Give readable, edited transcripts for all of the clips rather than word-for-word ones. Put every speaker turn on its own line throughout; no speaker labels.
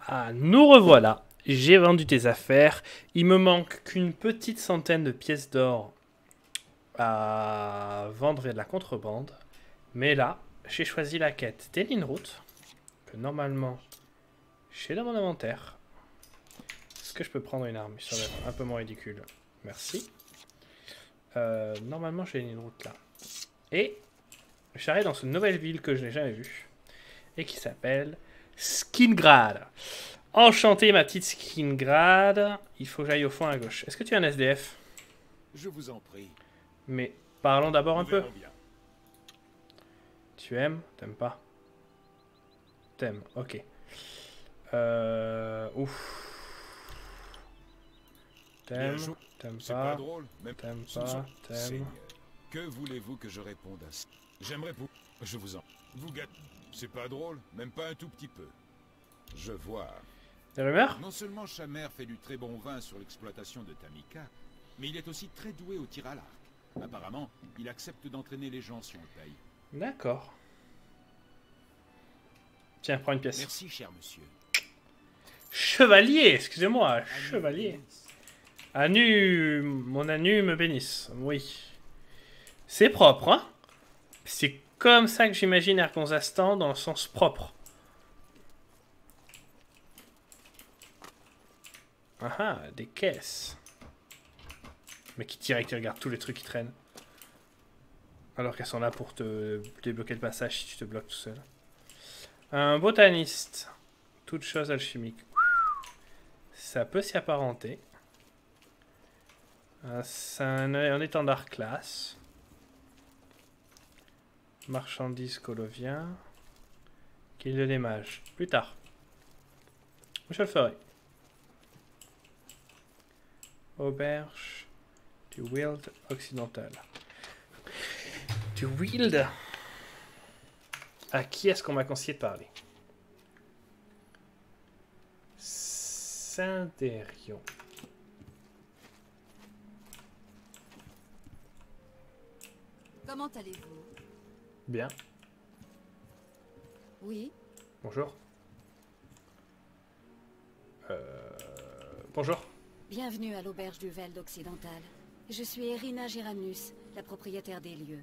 Ah, nous revoilà. J'ai vendu tes affaires. Il me manque qu'une petite centaine de pièces d'or à vendre et de la contrebande. Mais là, j'ai choisi la quête des lignes routes, que normalement j'ai dans mon inventaire. Est-ce que je peux prendre une arme? Ça va être un peu moins ridicule. Merci. Normalement, j'ai une ligne route là. Et j'arrive dans une nouvelle ville que je n'ai jamais vue. Et qui s'appelle Skingrad. Enchanté, ma petite Skingrad. Il faut que j'aille au fond à gauche. Est-ce que tu es un SDF?
Je vous en prie.
Mais parlons d'abord un
Nous
peu.
verrons bien.
Tu aimes? T'aimes pas? T'aimes, ok. Ouf. T'aimes?
Bien joué.
T'aimes
C'est pas
pas?
drôle, même
T'aimes
ce ne sont-
pas? T'aimes?
Seigneur, que voulez-vous que je réponde à ça? J'aimerais vous... Je vous en... Vous gâtez. C'est pas drôle, même pas un tout petit peu. Je vois.
Des rumeurs?
Non seulement Chamer fait du très bon vin sur l'exploitation de Tamika, mais il est aussi très doué au tir à l'arc. Apparemment, il accepte d'entraîner les gens si on le paye.
D'accord. Tiens, prends une pièce.
Merci, cher monsieur.
Chevalier, excusez-moi,
Annie
chevalier.
Bénisse.
Anu, mon anu me bénisse, oui. C'est propre, hein? C'est comme ça que j'imagine Argonzastan dans le sens propre. Ah ah, des caisses. Mais qui direct, qui regarde tous les trucs qui traînent. Alors qu'elles sont là pour te débloquer le passage si tu te bloques tout seul. Un botaniste. Toute chose alchimique. Ça peut s'y apparenter. C'est un étendard classe. Marchandise colovien. Guilde des mages. Plus tard. Je le ferai. Auberge du Wild occidental. Du Wild. À qui est-ce qu'on m'a conseillé de parler? Saint-Dérion.
Comment allez-vous?
Bien.
Oui,
Bonjour. Bonjour.
bienvenue à l'auberge du Veld occidental. Je suis Erina Giranus, la propriétaire des lieux.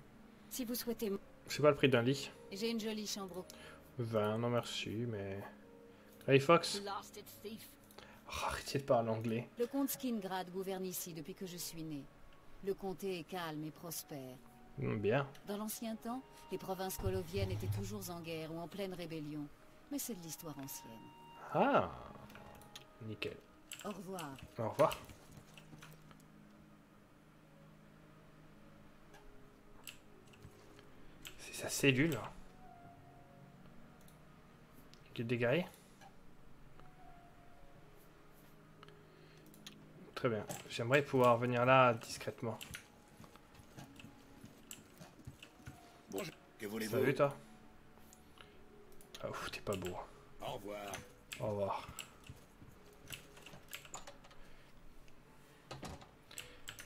Si vous souhaitez...
C'est pas le prix d'un lit.
J'ai une jolie chambre au...
20, non merci, mais... Hey Fox.
Blasted thief.
Oh, arrêtez de parler anglais.
Le comte Skingrad gouverne ici depuis que je suis né. Le comté est calme et prospère.
Bien.
Dans l'ancien temps, les provinces coloviennes étaient toujours en guerre ou en pleine rébellion. Mais c'est de l'histoire ancienne.
Ah. Nickel.
Au revoir.
Au revoir. C'est sa cellule. Guide des guerriers. Très bien. J'aimerais pouvoir venir là discrètement.
Bonjour. Que voulez-vous?
Salut toi. Ah ouf, t'es pas beau.
Au revoir.
Au revoir.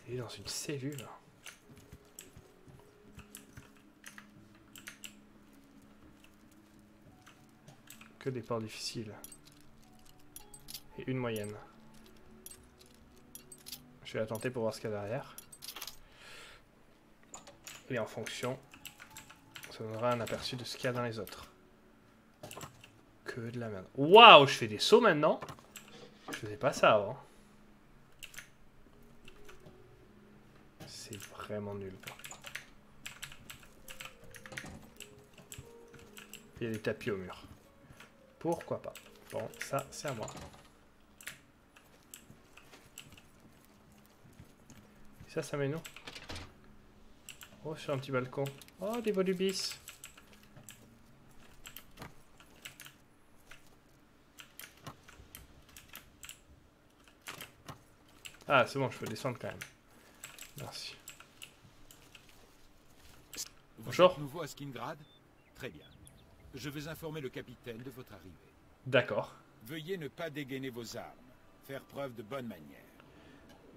Il est dans une cellule. Que des ports difficiles. Et une moyenne. Je vais la tenter pour voir ce qu'il y a derrière. Et en fonction, ça donnera un aperçu de ce qu'il y a dans les autres. Que de la merde. Waouh, je fais des sauts maintenant. Je faisais pas ça avant. C'est vraiment nul, quoi. Il y a des tapis au mur. Pourquoi pas? Bon, ça, c'est à moi. Et ça mène où? Oh, sur un petit balcon. Oh, des volubis. Ah, c'est bon, je peux descendre quand même. Merci.
Vous
Bonjour.
êtes nouveau à Skingrad? Très bien. Je vais informer le capitaine de votre arrivée.
D'accord.
Veuillez ne pas dégainer vos armes. Faire preuve de bonne manière.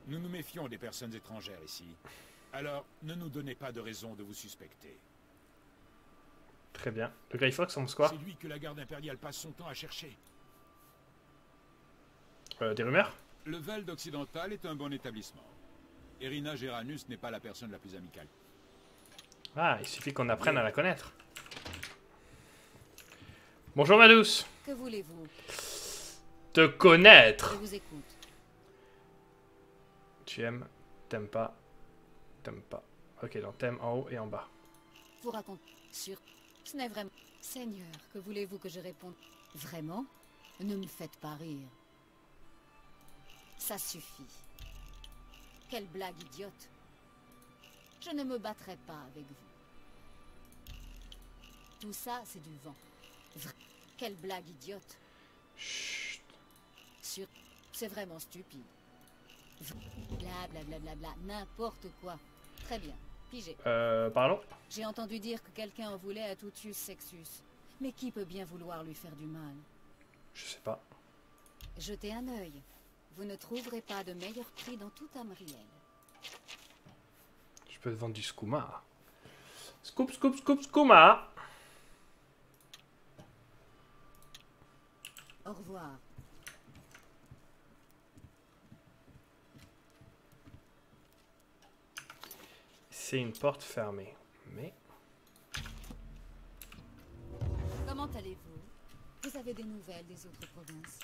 Nous nous méfions des personnes étrangères ici. Alors, ne nous donnez pas de raison de vous suspecter.
Très bien. Le Grey Fox, on se quoi?
C'est lui que la garde impériale passe son temps à chercher.
Des rumeurs?
Le Veld occidental est un bon établissement. Erina Geranus n'est pas la personne la plus amicale.
Ah, il suffit qu'on apprenne à la connaître. Bonjour ma douce.
Que voulez-vous?
Te connaître.
Je vous écoute.
Tu aimes, t'aimes pas, t'aimes pas. Ok, donc t'aimes en haut et en bas.
Vous racontez sur... Ce n'est vraiment... Seigneur, que voulez-vous que je réponde? Vraiment? Ne me faites pas rire. Ça suffit. Quelle blague idiote. Je ne me battrai pas avec vous. Tout ça, c'est du vent. Quelle blague idiote.
Chut.
C'est vraiment stupide. Bla bla bla bla bla, n'importe quoi. Très bien, pigé.
Pardon?
J'ai entendu dire que quelqu'un en voulait à Tutius Sextus. Mais qui peut bien vouloir lui faire du mal?
Je sais pas.
Jetez un œil. Vous ne trouverez pas de meilleur prix dans tout Amriel.
Je peux te vendre du skouma. Scoop, scoop, scoop, skouma.
Au revoir.
C'est une porte fermée. Mais...
Comment allez-vous? Vous avez des nouvelles des autres provinces?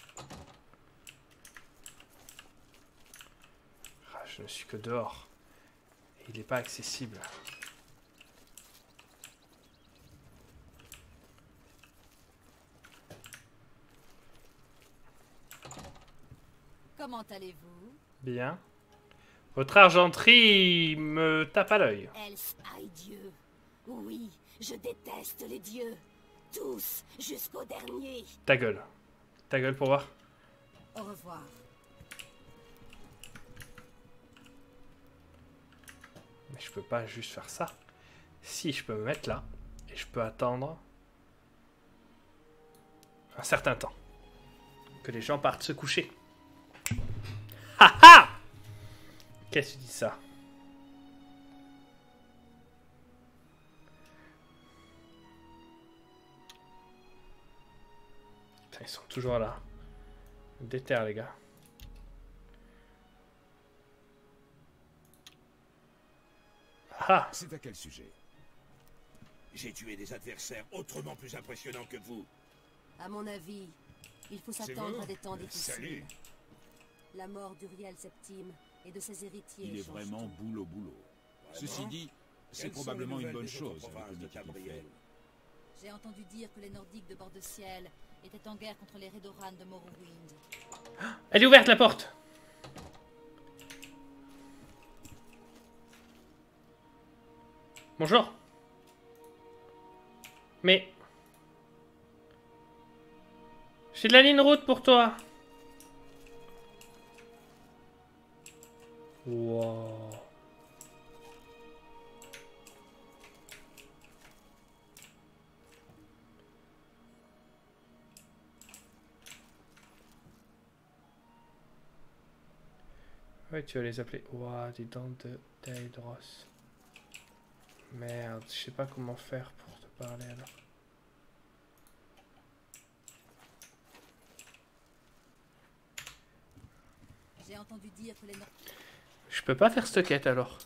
Ah, je ne suis que dehors. Et il n'est pas accessible.
Comment allez-vous?
Bien. Votre argenterie me tape à l'œil.
Aïe Dieu. Oui, je déteste les dieux. Tous, jusqu'au dernier.
Ta gueule. Ta gueule pour voir.
Au revoir.
Mais je peux pas juste faire ça. Si, je peux me mettre là. Et je peux attendre un certain temps. Que les gens partent se coucher. Ha ha! Qu'est-ce que tu dis ça? Putain, ils sont toujours là. Déterre, les gars. Ah!
C'est à quel sujet? J'ai tué des adversaires autrement plus impressionnants que vous.
À mon avis, il faut
C'est
s'attendre
vous?
à des temps difficiles.
Salut.
La mort d'Uriel Septime et de ses héritiers.
Il est
change
vraiment
tout.
boulot. Ceci dit, c'est
Quelles sont
probablement
les
une bonne
nouvelles des
chose
autres
avec le
provinces de
métier qu'il fait.
Tamriel?
J'ai entendu dire que les Nordiques de bord de ciel étaient en guerre contre les Redoran de Morrowind.
Elle est ouverte, la porte! Bonjour. Mais... j'ai de la ligne route pour toi. Wow. Ouais, tu vas les appeler. Ouah, dis donc de Daedros. Merde, je sais pas comment faire pour te parler alors.
J'ai entendu dire que les Nord...
Je peux pas faire cette quête alors.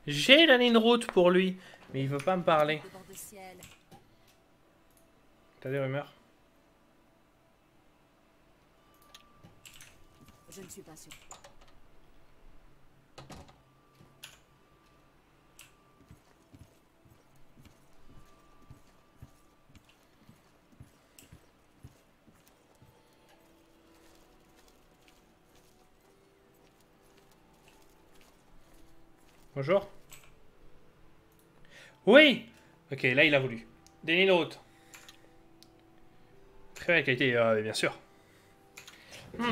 J'ai la ligne route pour lui, mais il veut pas me parler.
de bord de ciel.
T'as des rumeurs?
Je ne suis pas sûr.
Bonjour. Oui. Ok, là il a voulu. Des lignes route. Très belle qualité, bien sûr.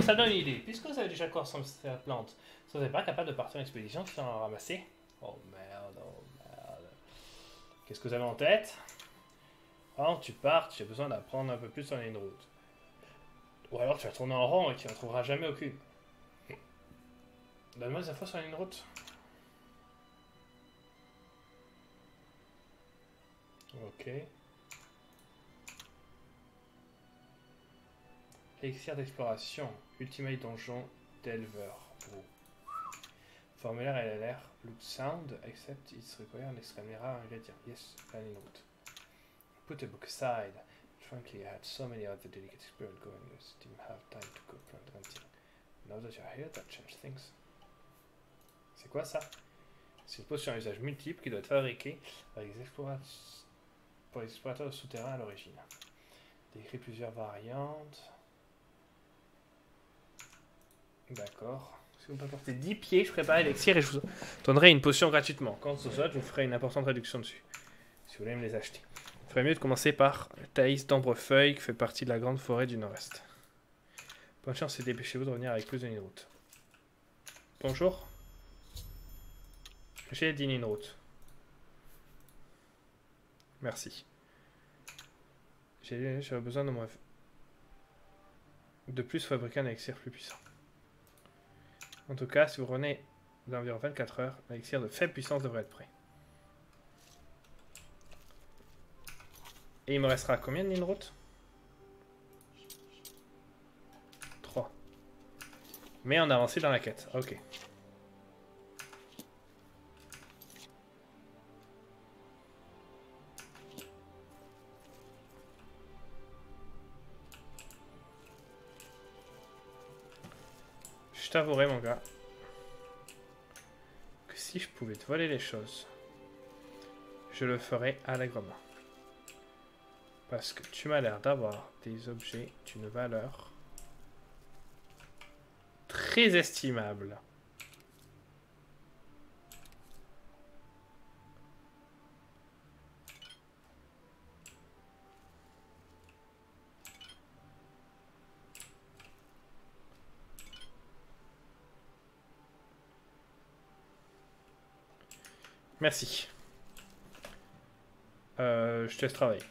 Ça donne une idée. Puisque vous avez déjà quoi sans cette plante, vous n'êtes pas capable de partir en expédition sans en ramasser? Oh merde, oh merde. Qu'est-ce que vous avez en tête? Avant que tu partes, j'ai besoin d'apprendre un peu plus sur la ligne route. Ou alors tu vas tourner en rond et tu n'en trouveras jamais aucune. Donne-moi des infos sur la ligne route. Ok. Elixir d'exploration. Ultimate donjon Delver. Oh. Formulaire LLR. Loot sound. Except it's required an extremely rare ingredient. Yes, planning route. Put a book aside. Frankly, I had so many other delicate experiences going. I just didn't have time to go plant hunting. Now that you're here, that changes things. C'est quoi ça? C'est une potion à usage multiple qui doit être fabriquée par les pour les explorateurs de souterrains à l'origine. Décrit plusieurs variantes. D'accord. Si vous m'apportez 10 pieds, je prépare l'élixir et je vous donnerai une potion gratuitement. Quand ce soit, je vous ferai une importante réduction dessus. Si vous voulez me les acheter. Il ferait mieux de commencer par Thaïs d'Ambrefeuille, qui fait partie de la grande forêt du Nord-Est. Bonne chance et dépêchez-vous de revenir avec plus de route. Bonjour. J'ai 10 route. Merci. J'aurais besoin de de plus fabriquer un élixir plus puissant. En tout cas, si vous revenez d'environ 24 heures, l'élixir de faible puissance devrait être prêt. Et il me restera combien de lignes de route? 3. Mais on a avancé dans la quête. Ok. Je t'avouerai, mon gars, que si je pouvais te voler les choses, je le ferais allègrement. Parce que tu m'as l'air d'avoir des objets d'une valeur très estimable. Merci. Je te laisse travailler.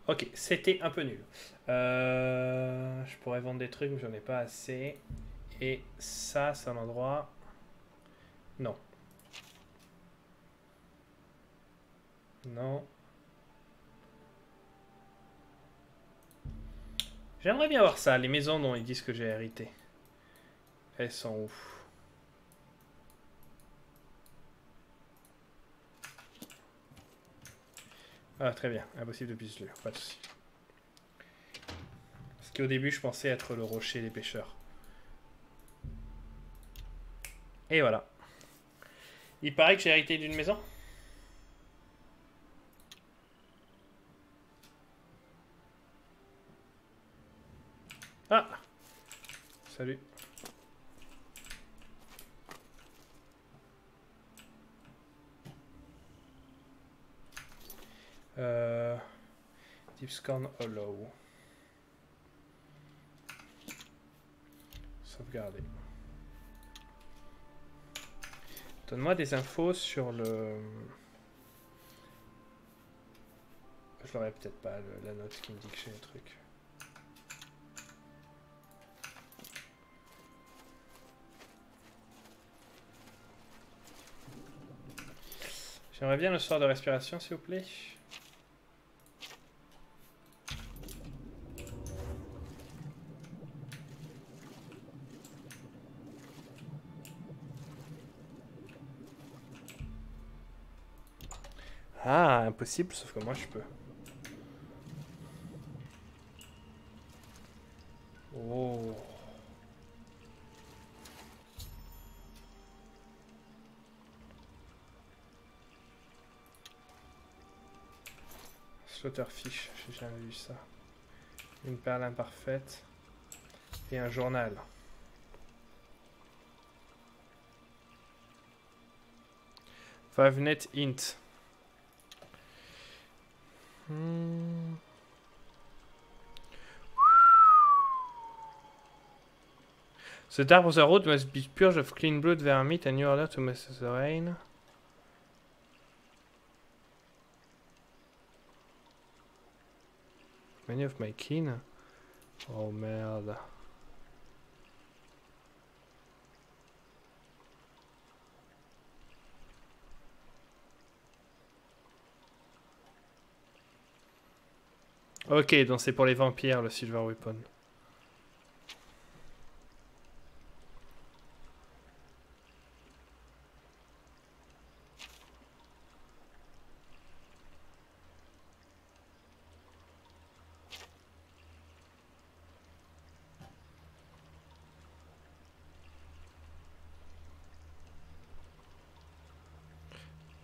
Ok, c'était un peu nul. Je pourrais vendre des trucs, mais j'en ai pas assez. Et ça, c'est un endroit... Non. Non. J'aimerais bien voir ça, les maisons dont ils disent que j'ai hérité. Elles sont ouf. Ah, très bien. Impossible de puzzler. Pas de soucis. Parce qu'au début, je pensais être le rocher des pêcheurs. Et voilà. Il paraît que j'ai hérité d'une maison. Ah! Salut. Deepscan Hollow. Sauvegarder. Donne-moi des infos sur le... Je l'aurais peut-être pas, la note qui me dit que j'ai un truc. J'aimerais bien le sort de respiration, s'il vous plaît. Ah, impossible, sauf que moi je peux. Oh. Slaughterfish, j'ai jamais vu ça. Une perle imparfaite. Et un journal. Fivenet int. The dark of the road must be purged of clean blood, vermit, and new order to mess the rain. Many of my kin. Oh merde. Ok, donc c'est pour les vampires le Silver Weapon.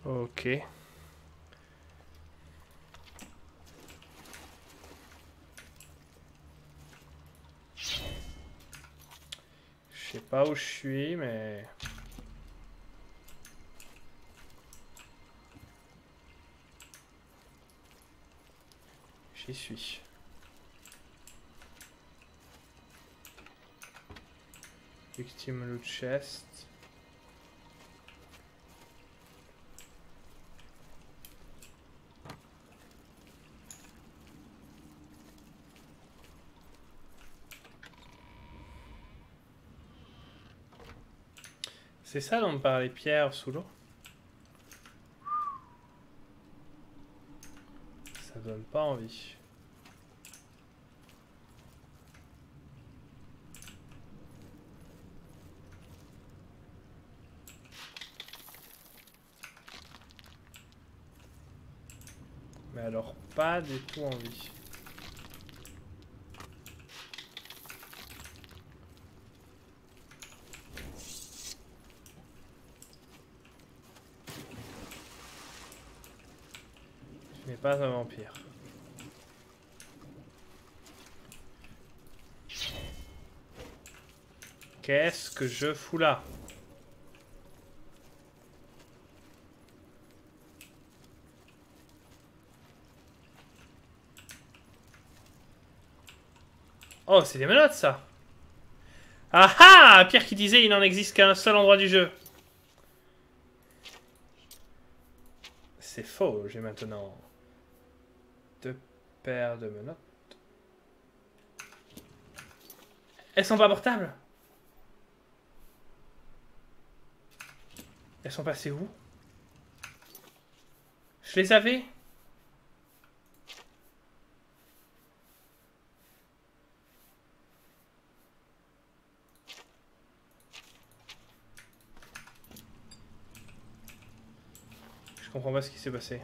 Ok. Je sais pas où je suis, mais... J'y suis. Victime loot chest. C'est ça dont on parlait, pierre sous l'eau? Ça donne pas envie. Mais alors pas du tout envie. Je n'ai pas un vampire. Qu'est-ce que je fous là? Oh, c'est des menottes, ça! Ah ah! Pierre qui disait il n'en existe qu'un seul endroit du jeu. C'est faux, j'ai maintenant 2 paires de menottes. Elles sont pas portables? Elles sont passées où? Je les avais? Je comprends pas ce qui s'est passé.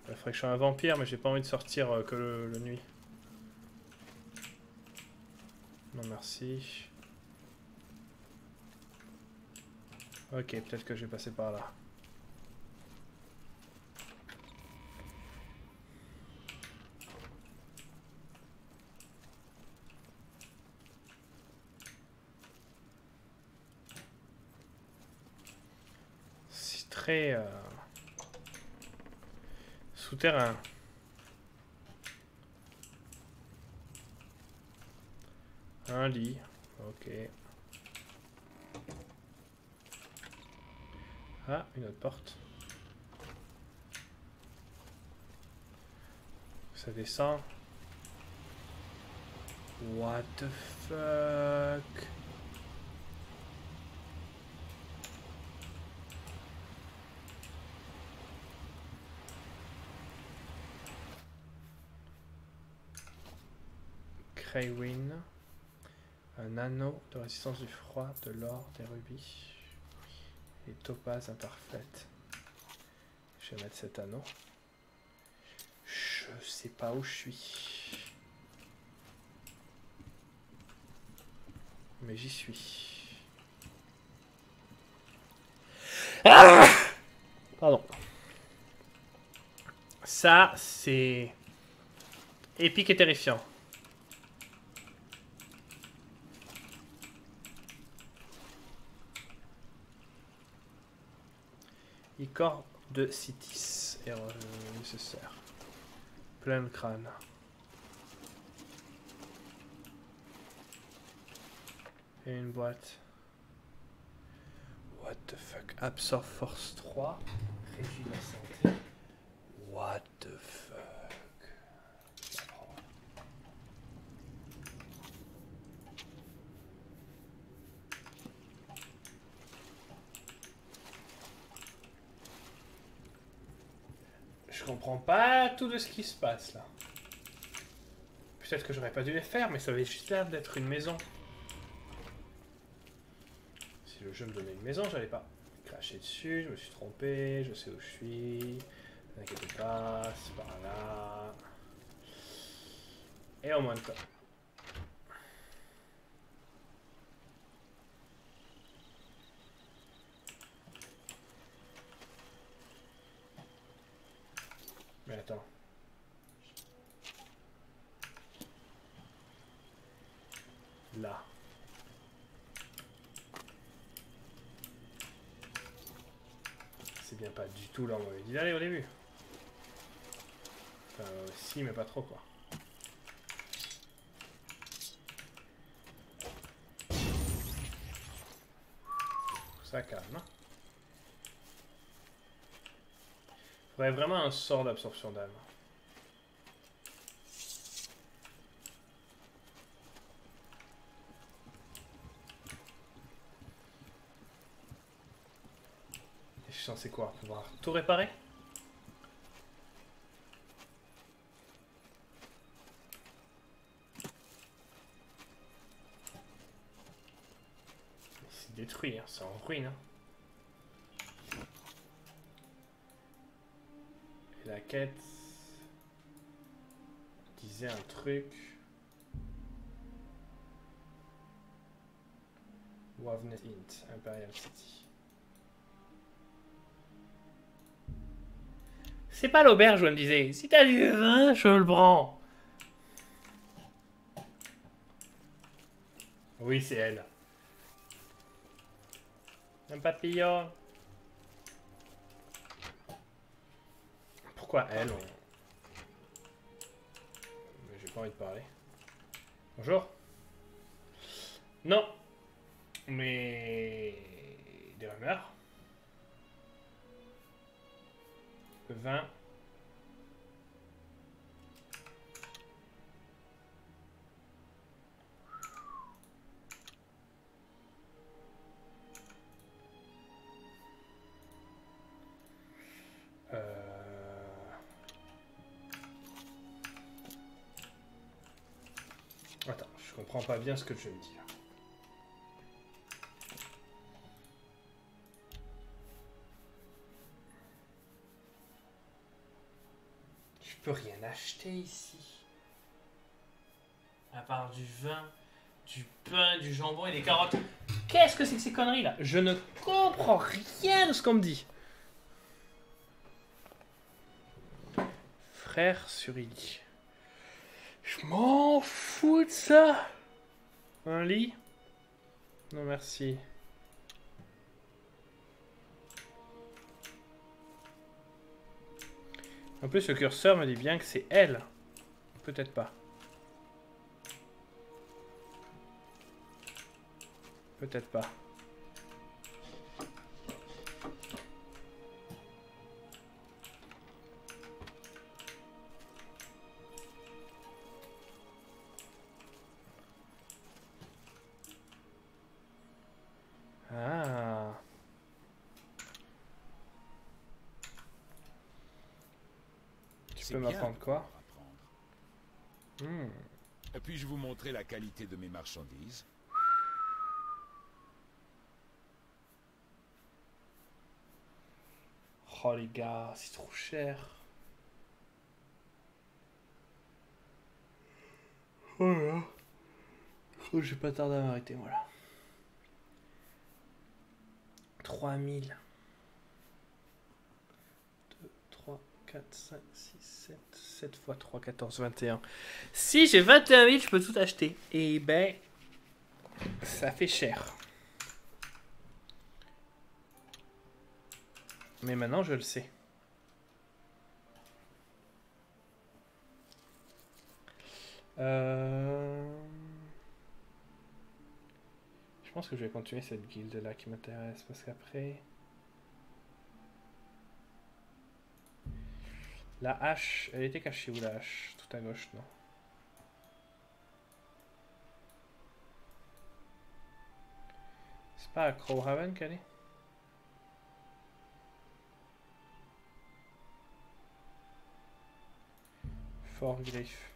Il faudrait que je sois un vampire, mais j'ai pas envie de sortir que le nuit. Non merci. Ok, peut-être que je vais passer par là. C'est très... souterrain. Un lit. Ok. Ah, une autre porte. Ça descend. What the fuck? Craywin. Un anneau de résistance du froid, de l'or, des rubis. Et topaz imparfaite. Je vais mettre cet anneau. Je sais pas où je suis. Mais j'y suis. Ah! Pardon. Ça, c'est épique et terrifiant. Icor de Citis. Erreur nécessaire. Plein de crâne. Et une boîte. What the fuck? Absorb force 3. Réduit la santé. What the fuck? Je comprends pas tout de ce qui se passe là. Peut-être que j'aurais pas dû les faire, mais ça avait juste l'air d'être une maison. Si le jeu me donnait une maison, j'allais pas cracher dessus, je me suis trompé, je sais où je suis. Ne t'inquiète pas, c'est par là. Et au moins de temps. Mais attends. Là. C'est bien pas du tout là on m'avait dit d'aller au début. Enfin, si, mais pas trop quoi. Ça calme. Hein. Faudrait vraiment un sort d'absorption d'âme. Et je suis censé quoi? Pouvoir tout réparer? C'est détruit, hein. C'est en ruine. Hein. La quête disait un truc. Wavnet Int, Imperial City. C'est pas l'auberge où elle me disait, si t'as du vin, je le prends. Oui, c'est elle. Un papillon. Pourquoi elle Mais j'ai pas envie de parler. Bonjour. Non. Mais... Des rumeurs. Le vin. Attends, je comprends pas bien ce que je veux me dire. Je peux rien acheter ici. À part du vin, du pain, du jambon et des carottes. Qu'est-ce que c'est que ces conneries là? Je ne comprends rien de ce qu'on me dit. Frère sur Illy. Je m'en fous de ça. Un lit? Non merci. En plus le curseur me dit bien que c'est elle. Peut-être pas. Peut-être pas. Ah. Tu peux m'apprendre quoi?
Puis-je vous montrer la qualité de mes marchandises?
Oh les gars, c'est trop cher. Oh là. Oh, j'ai pas tardé à m'arrêter, voilà. 3000. 2, 3, 4, 5, 6, 7. 7 fois 3, 14, 21. Si j'ai 21 000, je peux tout acheter. Et ben, ça fait cher. Mais maintenant, je le sais. Je pense que je vais continuer cette guilde là qui m'intéresse parce qu'après La hache, elle était cachée où la hache? Tout à gauche, non. C'est pas à Crowhaven qu'elle est? Fort Griff.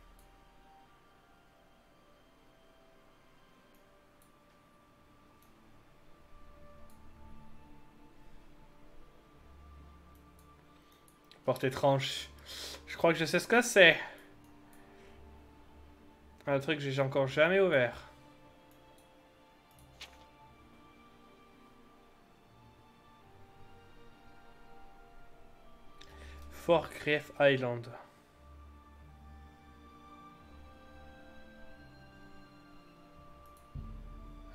Porte étrange. Je crois que je sais ce que c'est. Un truc que j'ai encore jamais ouvert. Fort Griff Island.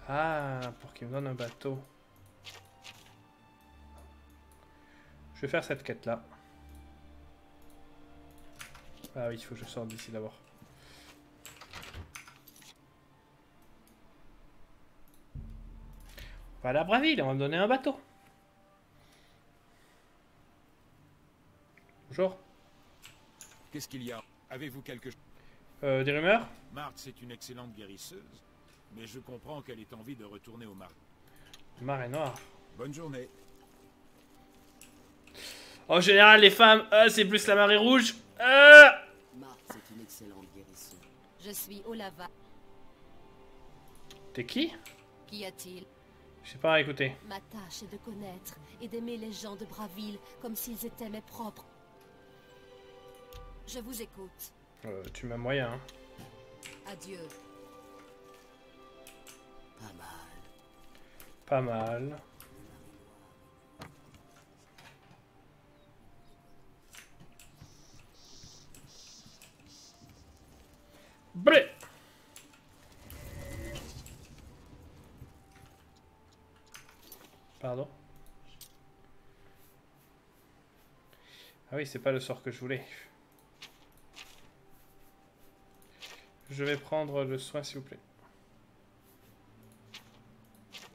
Ah, pour qu'il me donne un bateau. Je vais faire cette quête-là. Ah oui, il faut que je sorte d'ici d'abord. On va à la Braville, on va me donner un bateau. Bonjour.
Qu'est-ce qu'il y a? Avez-vous quelque chose?
Des rumeurs?
Marthe est une excellente guérisseuse, mais je comprends qu'elle ait envie de retourner au mar.
Marée noire.
Bonne journée.
En général, les femmes, c'est plus la marée rouge.
Marthe, c'est une excellente guérisseuse.
Je suis Olava.
T'es qui?
Qu'y a-t-il?
Je sais pas, écoutez.
Ma tâche est de connaître et d'aimer les gens de Braville comme s'ils étaient mes propres.
Je vous écoute.
Tu m'as moyen, hein.
Adieu.
Pas mal.
Pas mal. Blé. Pardon. Ah oui, c'est pas le sort que je voulais. Je vais prendre le soin, s'il vous plaît.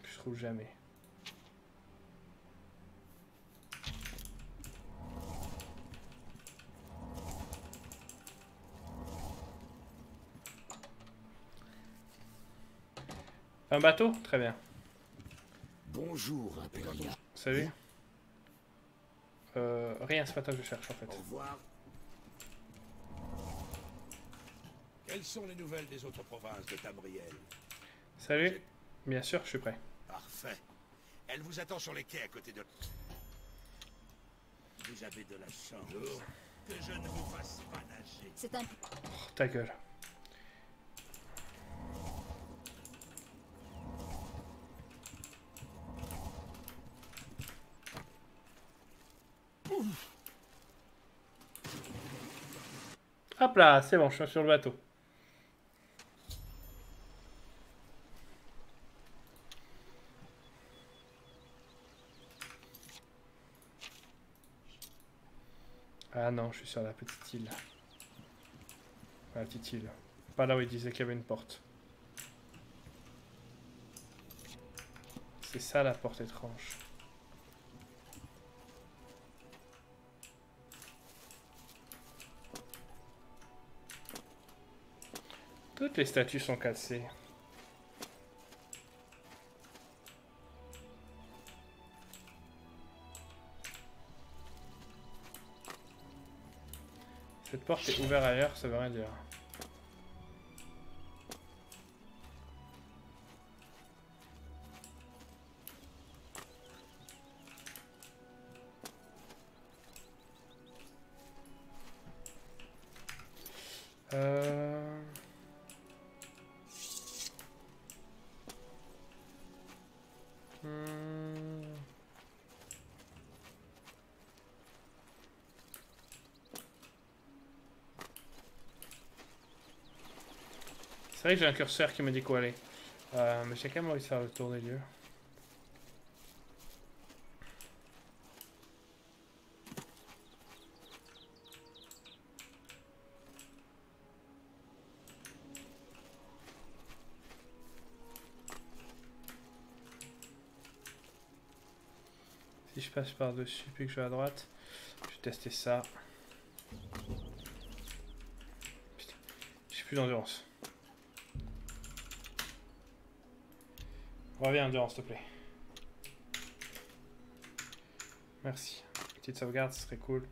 Je trouve jamais. Un bateau? Très bien.
Bonjour, Impérial.
Salut. Rien, c'est pas toi que je cherche en fait.
Au revoir. Quelles sont les nouvelles des autres provinces de Tamriel?
Salut. Bien sûr, je suis prêt.
Parfait. Elle vous attend sur les quais à côté de... Vous avez de la chance que je ne vous fasse pas nager.
C'est un...
Oh, ta gueule. Hop là, c'est bon, je suis sur le bateau. Ah non, je suis sur la petite île. La petite île. Pas là où il disait qu'il y avait une porte. C'est ça la porte étrange. Toutes les statues sont cassées. Cette porte est ouverte ailleurs, ça veut rien dire. C'est vrai que j'ai un curseur qui me dit quoi aller. Mais j'ai quand même envie de faire le tour des lieux. Si je passe par dessus puis que je vais à droite, je vais tester ça. Plus d'endurance. Reviens, endurance, s'il te plaît. Merci. Petite sauvegarde, ce serait cool.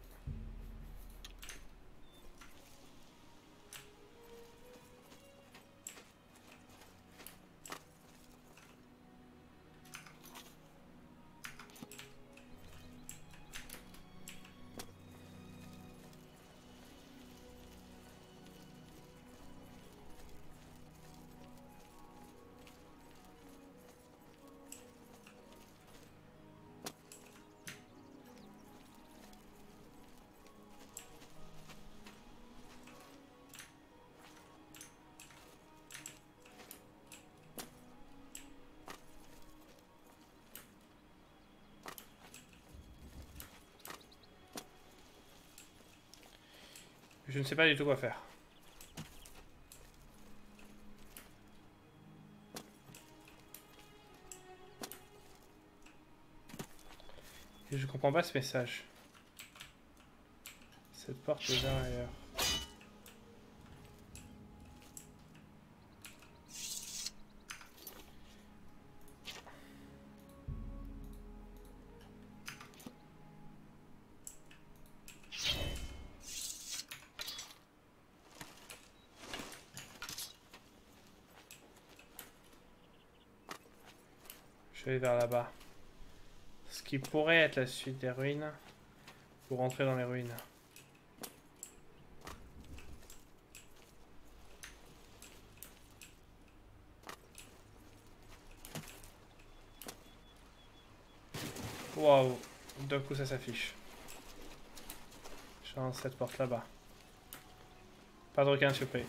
Je ne sais pas du tout quoi faire. Et je comprends pas ce message. Cette porte est vers ailleurs. Je vais aller vers là-bas. Ce qui pourrait être la suite des ruines. Pour rentrer dans les ruines. Waouh. D'un coup ça s'affiche. Je lance cette porte là-bas. Pas de requin s'il vous plaît.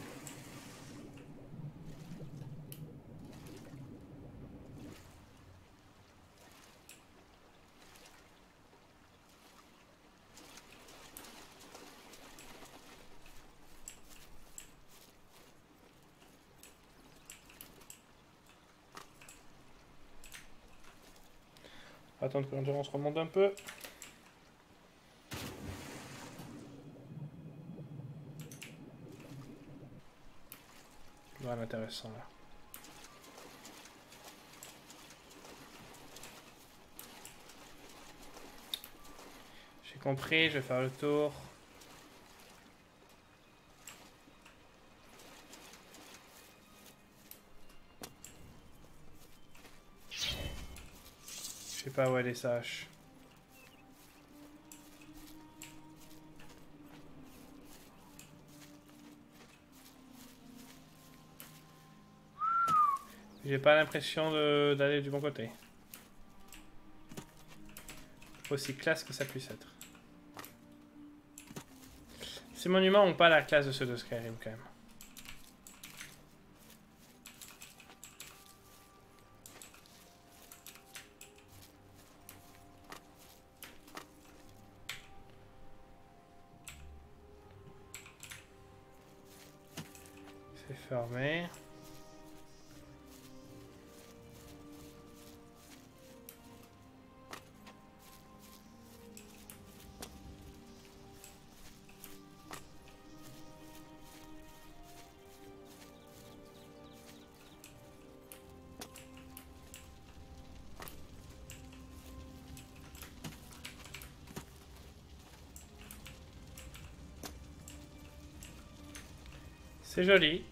Attendre que l'endurance remonte un peu. Voilà, intéressant là. J'ai compris, je vais faire le tour. Je sais pas où aller sa hache. J'ai pas l'impression d'aller du bon côté. Aussi classe que ça puisse être. Ces monuments ont pas la classe de ceux de Skyrim quand même. C'est fermé. C'est joli.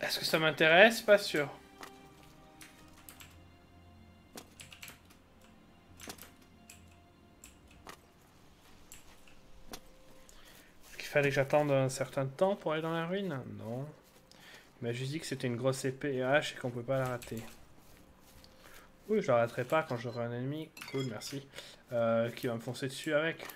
Est-ce que ça m'intéresse? Pas sûr. Est-ce qu'il fallait que j'attende un certain temps pour aller dans la ruine? Non. Mais je dis que c'était une grosse épée et hache et qu'on peut pas la rater. Oui, je la raterai pas quand j'aurai un ennemi. Cool, merci. Qui va me foncer dessus avec.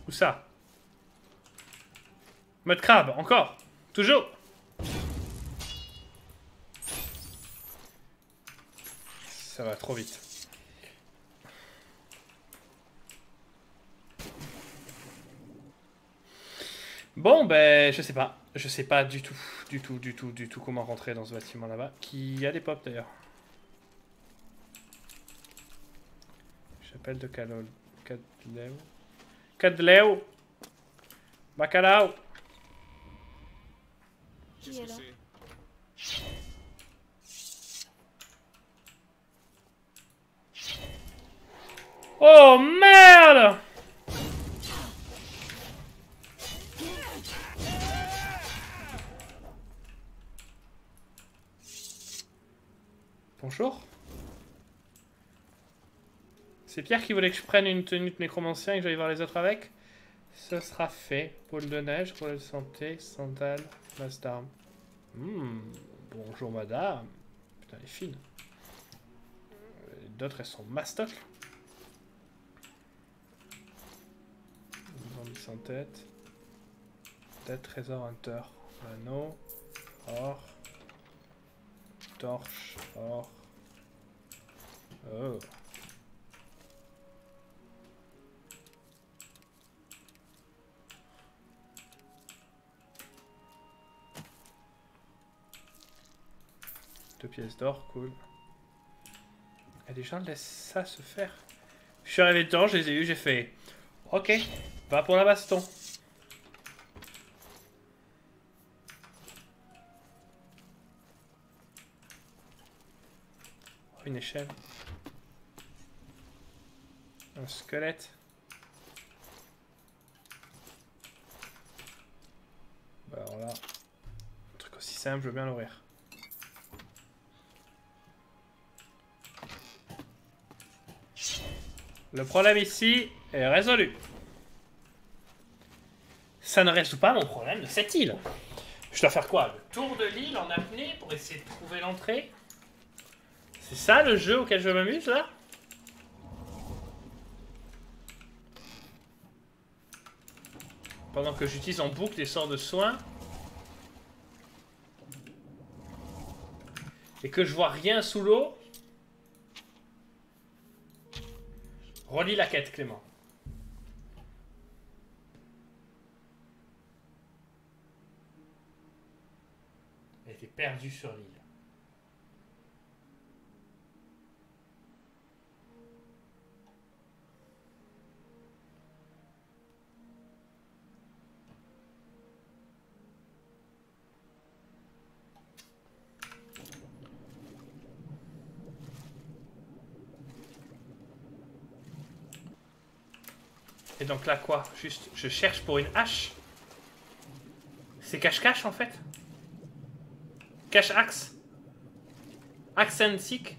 Où ça? Mode crabe, encore. Toujours. Ça va trop vite. Bon, ben, je sais pas. Je sais pas du tout, du tout comment rentrer dans ce bâtiment là-bas. Qui a des pop d'ailleurs. Chapelle de Calol. Cadleo. Cadleo. Bacalao.
Qui
Qu'est-ce
est
que
là?
c'est?
Oh merde! Bonjour. C'est Pierre qui voulait que je prenne une tenue de nécromancien et que j'aille voir les autres avec. Ce sera fait. Boule de neige, relais de santé, sandales, masse d'armes. Bonjour madame. Putain, elle est fine. D'autres, elles sont mastoc. Zombie sans tête. Tête, trésor, hunter. Anneau. Or. Torche. Or. Oh. Deux pièces d'or, cool. Et les gens laissent ça se faire. Je suis arrivé dedans, je les ai eus, j'ai fait... Ok, va pour la baston. Oh, une échelle. Un squelette. Bah alors là... Un truc aussi simple, je veux bien l'ouvrir. Le problème ici est résolu. Ça ne résout pas mon problème de cette île. Je dois faire quoi? Le tour de l'île en apnée pour essayer de trouver l'entrée? C'est ça le jeu auquel je m'amuse là? Pendant que j'utilise en boucle les sorts de soins. Et que je vois rien sous l'eau. Relis la quête, Clément. Elle était perdue sur l'île. Et donc là quoi? Juste, je cherche pour une hache. C'est cache-cache en fait. Cache-axe. Axe and seek.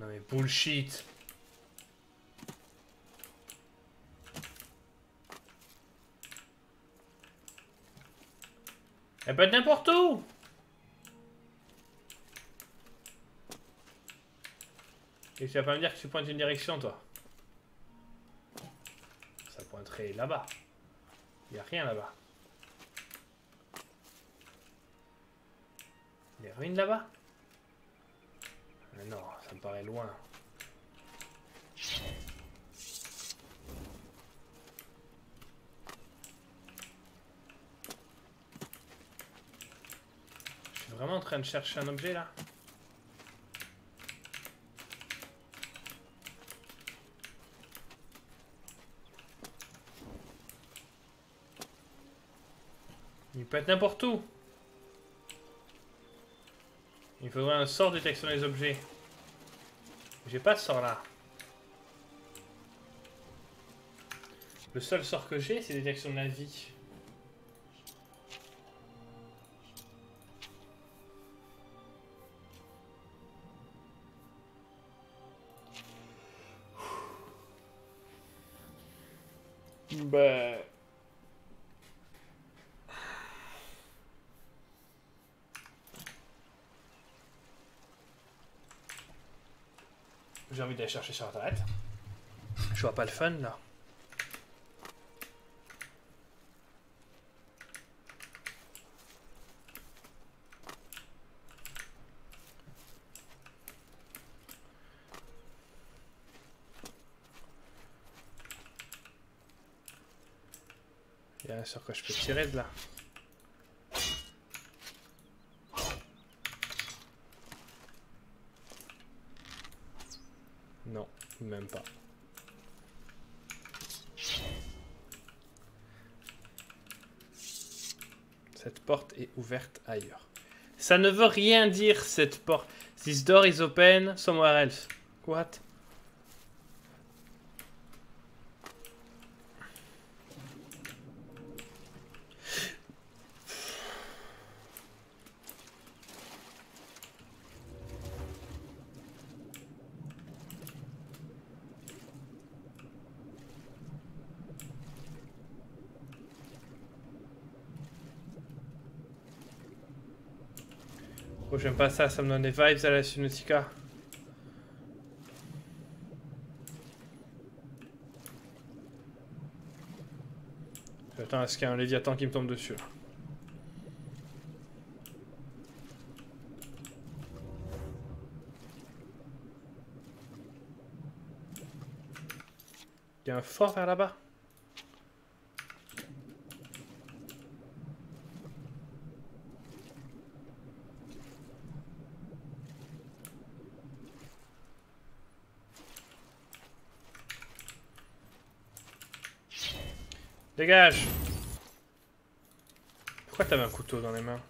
Non mais bullshit. Elle peut être n'importe où. Et tu vas pas me dire que tu pointes une direction, toi. Ça pointerait là-bas. Il n'y a rien là-bas. Les ruines là-bas? Non, ça me paraît loin. Je suis vraiment en train de chercher un objet, là. Il peut être n'importe où. Il faudrait un sort de détection des objets. J'ai pas ce sort là. Le seul sort que j'ai, c'est détection de la vie. Bah... J'ai envie d'aller chercher sur internet. Je vois pas le fun là. Tiens, sur quoi je peux tirer de là? Non, même pas. Cette porte est ouverte ailleurs. Ça ne veut rien dire, cette porte. This door is open somewhere else. What? Oh, j'aime pas ça, ça me donne des vibes à la Subnautica. Attends, est-ce qu'il y a un Léviathan qui me tombe dessus là? Il y a un fort vers là-bas? Dégage! Pourquoi t'avais un couteau dans les mains?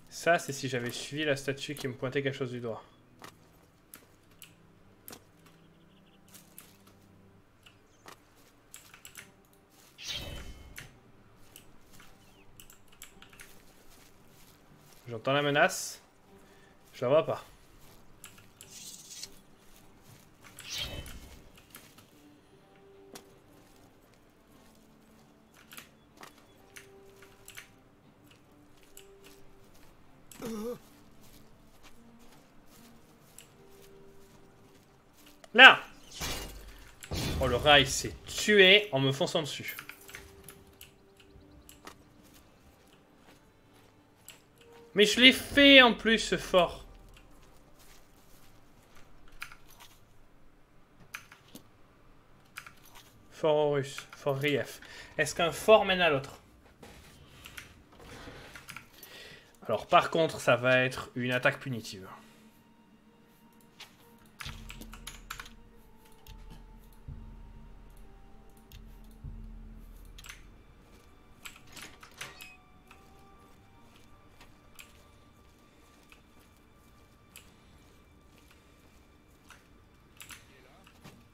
Ça, c'est si j'avais suivi la statue qui me pointait quelque chose du doigt. J'entends la menace. Je la vois pas. Là! Oh, le rat, il s'est tué en me fonçant dessus. Mais je l'ai fait en plus, ce fort. Fort Horus, Fort Rief. Est-ce qu'un fort mène à l'autre? Alors par contre, ça va être une attaque punitive.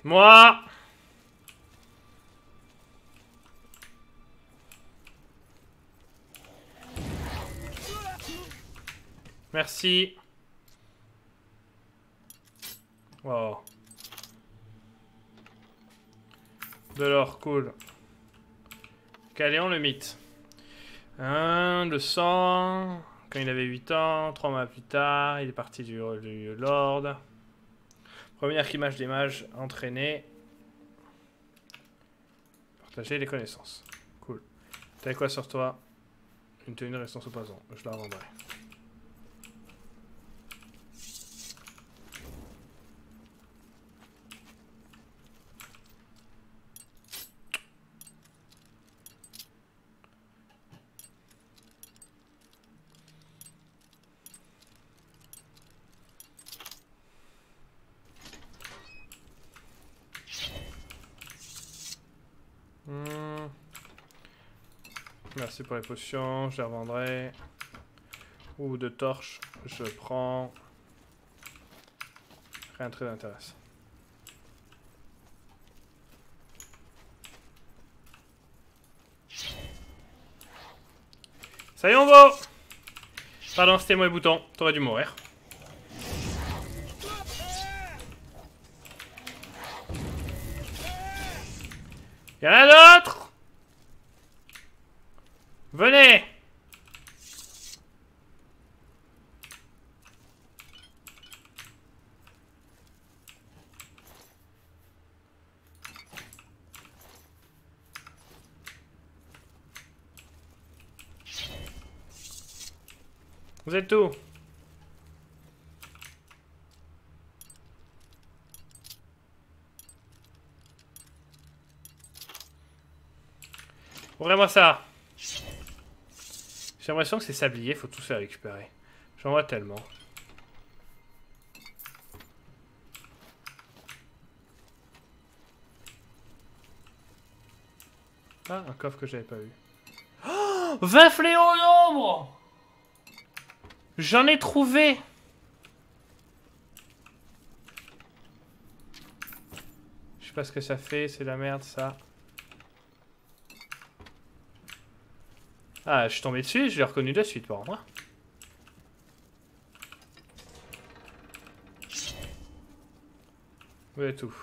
Moi! Merci. Wow. De l'or, cool. Caléon le mythe. Le sang. Quand il avait 8 ans, 3 mois plus tard, il est parti du Lord. Première image des mages entraînés. Partager les connaissances. Cool. T'as quoi sur toi? Une tenue de résistance au poison. Je la revendrai. Merci pour les potions, je les revendrai. Ou de torches, je prends. Rien de très intéressant. Ça y est, on va! Pardon, c'était moi les boutons, t'aurais dû mourir. Y'en a d'autres! Venez! Vous êtes où? Ouvrez-moi ça. J'ai l'impression que c'est sablier, faut tous les récupérer. J'en vois tellement. Ah, un coffre que j'avais pas vu. Oh, 20 fléaux d'ombre. J'en ai trouvé. Je sais pas ce que ça fait, c'est la merde ça. Ah, je suis tombé dessus, je l'ai reconnu de suite par moi. Où est tout?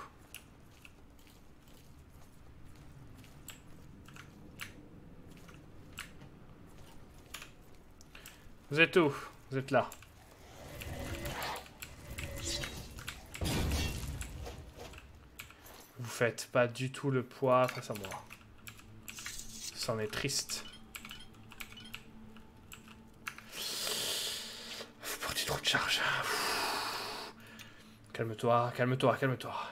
Vous êtes où? Vous êtes là. Vous faites pas du tout le poids face à moi. C'en est triste. Vous portez trop de charge. Calme-toi, calme-toi, calme-toi.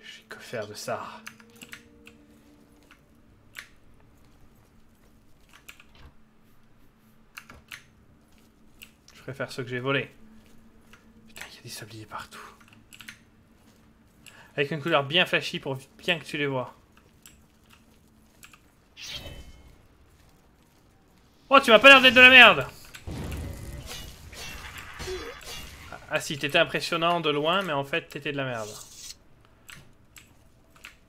J'ai que faire de ça. Je préfère ceux que j'ai volés. Putain, il y a des sabliers partout. Avec une couleur bien flashy pour bien que tu les vois. Oh, tu m'as pas l'air d'être de la merde! Ah si, t'étais impressionnant de loin, mais en fait, t'étais de la merde.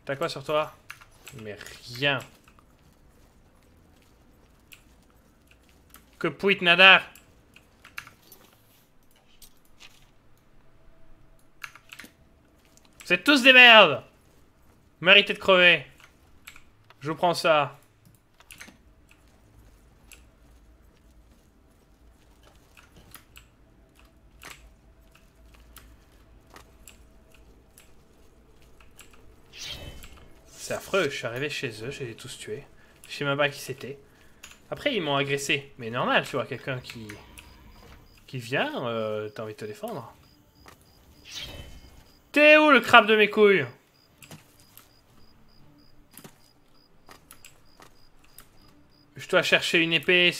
T'as quoi sur toi? Mais rien. Que pouit nada! Vous êtes tous des merdes! Méritez de crever. Je vous prends ça. C'est affreux, je suis arrivé chez eux, je les ai tous tués. Je sais même pas qui c'était. Après, ils m'ont agressé. Mais normal, tu vois, quelqu'un qui vient, t'as envie de te défendre. T'es où le crabe de mes couilles? Je dois chercher une épée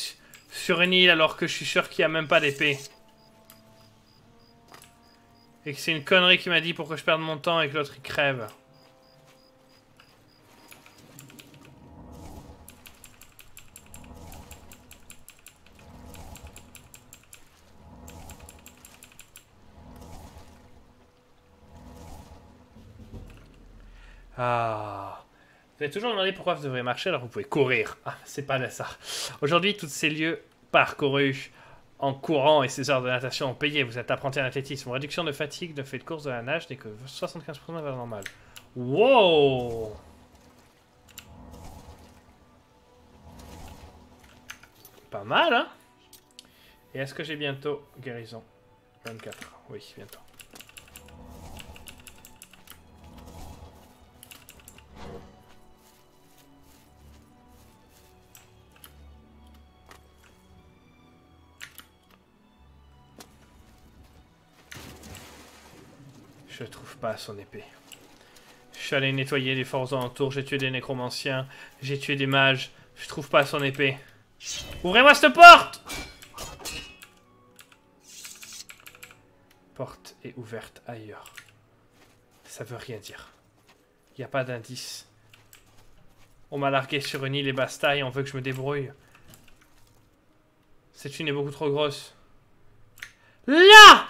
sur une île alors que je suis sûr qu'il n'y a même pas d'épée. Et que c'est une connerie qui m'a dit pour que je perde mon temps et que l'autre il crève. Ah. Vous avez toujours demandé pourquoi vous devriez marcher alors vous pouvez courir. Ah, c'est pas ça. Aujourd'hui, tous ces lieux parcourus en courant et ces heures de natation ont payé. Vous êtes apprenti en athlétisme. Réduction de fatigue de fait de course de la nage n'est que 75% de la valeur normale. Wow! Pas mal, hein? Et est-ce que j'ai bientôt guérison? 24. Oui, bientôt. Je trouve pas son épée. Je suis allé nettoyer les forts alentours, j'ai tué des nécromanciens, j'ai tué des mages, je trouve pas son épée. Ouvrez-moi cette porte! Porte est ouverte ailleurs. Ça veut rien dire. Il n'y a pas d'indice. On m'a largué sur une île et basta et on veut que je me débrouille. Cette une est beaucoup trop grosse. Là!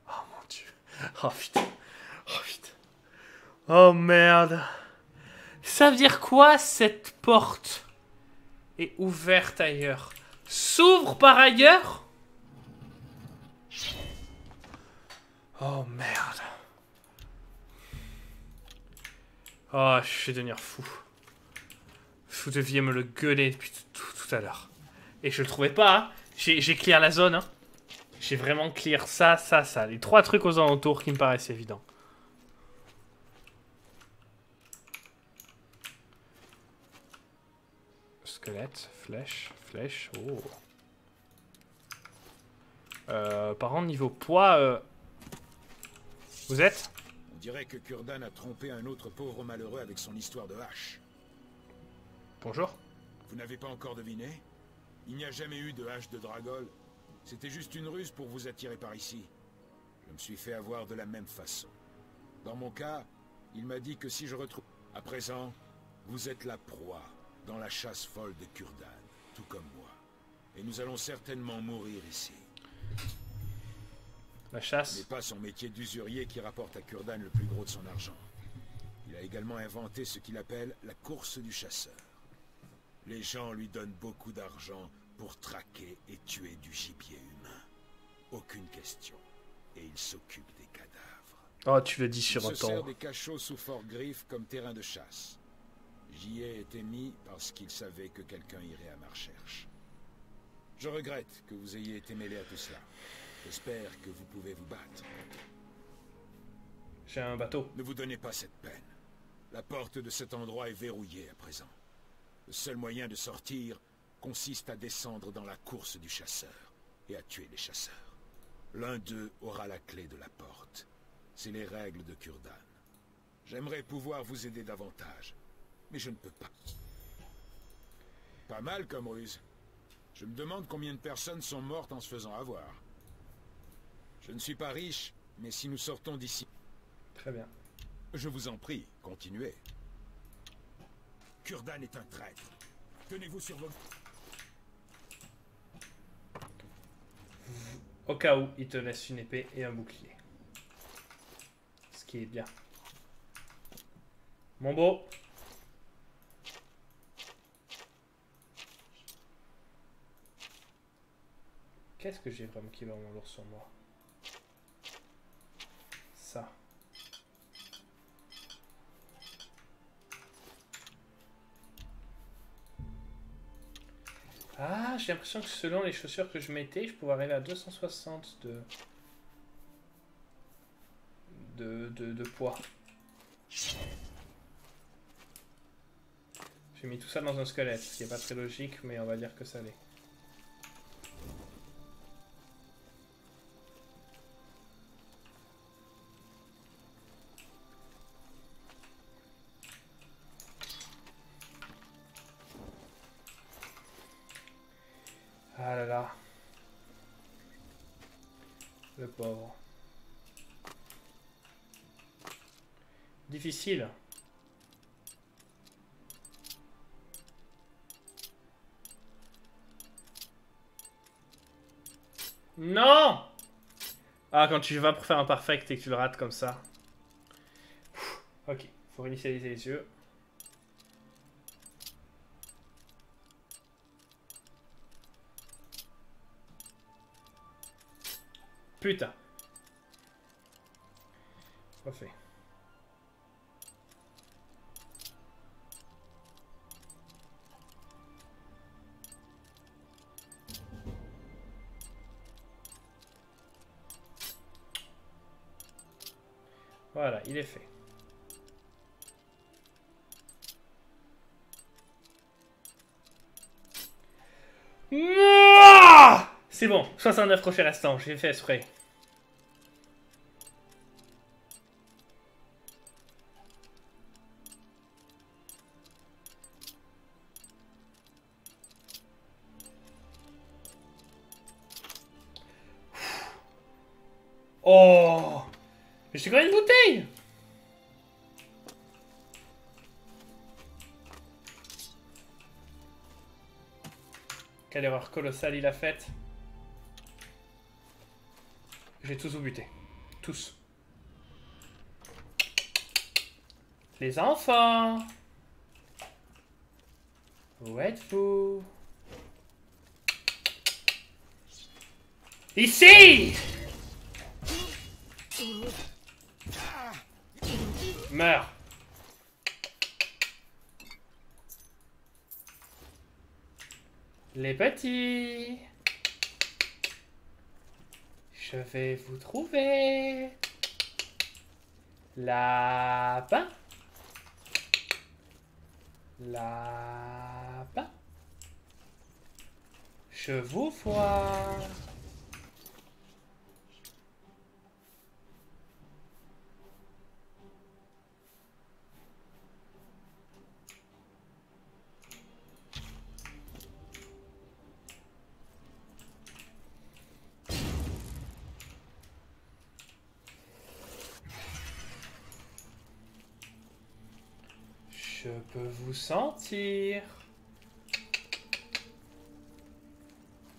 Oh mon dieu. Oh putain. Oh putain. Oh merde. Ça veut dire quoi cette porte est ouverte ailleurs? S'ouvre par ailleurs? Oh merde. Oh, je vais devenir fou. Vous deviez me le gueuler depuis tout à l'heure. Et je le trouvais pas, hein. J'ai clear la zone, hein. J'ai vraiment clear ça. Les 3 trucs aux alentours qui me paraissent évidents. Squelette, flèche, oh. Par contre, niveau poids... Vous êtes?
On dirait que Kurdan a trompé un autre pauvre malheureux avec son histoire de hache.
Bonjour.
Vous n'avez pas encore deviné? Il n'y a jamais eu de hache de Dragol. C'était juste une ruse pour vous attirer par ici. Je me suis fait avoir de la même façon. Dans mon cas, il m'a dit que si je retrouve... À présent, vous êtes la proie dans la chasse folle de Kurdan, tout comme moi. Et nous allons certainement mourir ici.
La
Ce
chasse.
n'est pas son métier d'usurier qui rapporte à Kurdan le plus gros de son argent. Il a également inventé ce qu'il appelle la course du chasseur. Les gens lui donnent beaucoup d'argent pour traquer et tuer du gibier humain. Aucune question. Et il s'occupe des cadavres.
Oh, tu le dis sur
Il se sert
autant.
des cachots sous Fort Griff comme terrain de chasse. J'y ai été mis parce qu'il savait que quelqu'un irait à ma recherche. Je regrette que vous ayez été mêlé à tout cela. J'espère que vous pouvez vous battre.
J'ai un bateau.
Ne vous donnez pas cette peine. La porte de cet endroit est verrouillée à présent. Le seul moyen de sortir consiste à descendre dans la course du chasseur et à tuer les chasseurs. L'un d'eux aura la clé de la porte. C'est les règles de Kurdan. J'aimerais pouvoir vous aider davantage, mais je ne peux pas. Pas mal comme ruse. Je me demande combien de personnes sont mortes en se faisant avoir. Je ne suis pas riche, mais si nous sortons d'ici...
Très bien.
Je vous en prie, continuez. Kurdan est un traître. Tenez-vous sur vos...
Au cas où, il te laisse une épée et un bouclier. Ce qui est bien. Mon beau. Qu'est-ce que j'ai vraiment qui va vraiment lourd sur moi? Ça. Ah, j'ai l'impression que selon les chaussures que je mettais, je pouvais arriver à 260 de poids. J'ai mis tout ça dans un squelette, ce qui n'est pas très logique, mais on va dire que ça l'est. Ah là là. Le pauvre. Difficile. Non! Ah, quand tu vas pour faire un perfect et que tu le rates comme ça. Ok, faut réinitialiser les yeux. Putain. Refait. Voilà, il est fait. C'est bon, 69 crochets restants, j'ai fait exprès. Oh! Mais j'ai quand même une bouteille! Quelle erreur colossale il a faite. J'ai tous vous buté. Tous. Les enfants! Où êtes-vous? Ici! Meurs! Les petits! Je vais vous trouver! Lapin! Lapin! Je vous vois! Je peux vous sentir.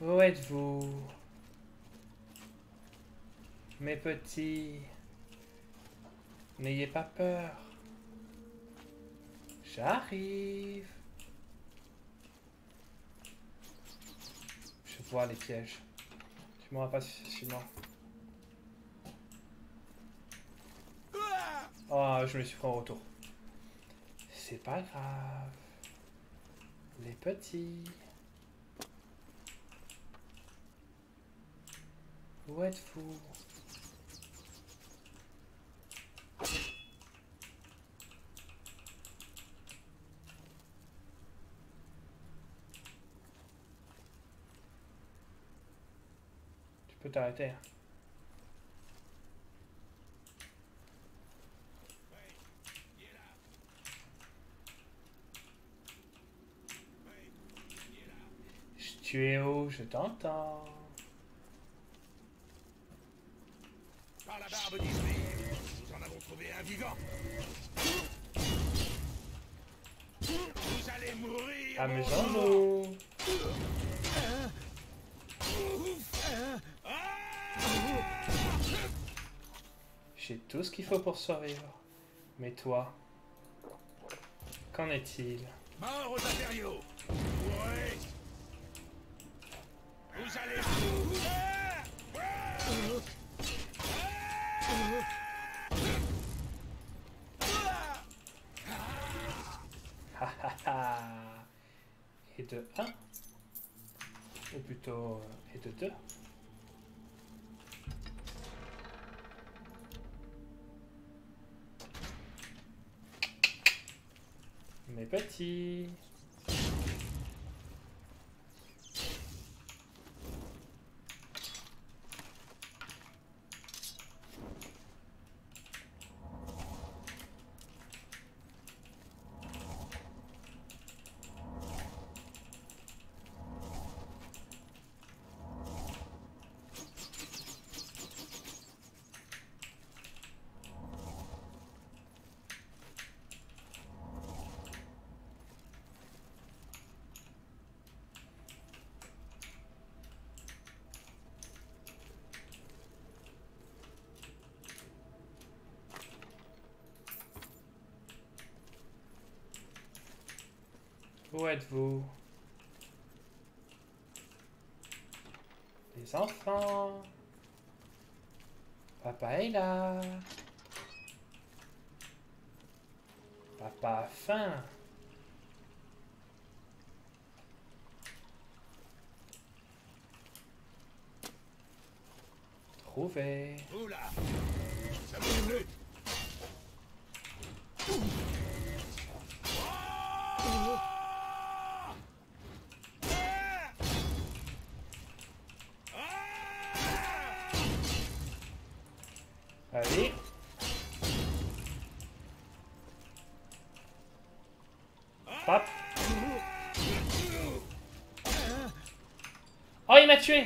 Où êtes-vous? Mes petits. N'ayez pas peur. J'arrive. Je vois les pièges. Tu m'auras pas facilement. Oh, je me suis pris en retour. C'est pas grave. Les petits. Où êtes-vous? Tu peux t'arrêter. Tu es où? Je t'entends.
Par la barbe d'Ismir, nous en avons trouvé un vivant. Vous allez mourir.
Amusons-nous. J'ai tout ce qu'il faut pour survivre. Mais toi, qu'en est-il?
Mort aux impériaux. Ouais. Vous allez mourir.
Ha ha ha. Et de 1. Ou plutôt, et de 2. Mes petits. Où êtes-vous? Les enfants. Papa est là. Papa a faim. Trouvé.
Oula. Ça bouge plus.
Allez. Hop. Oh, il m'a tué.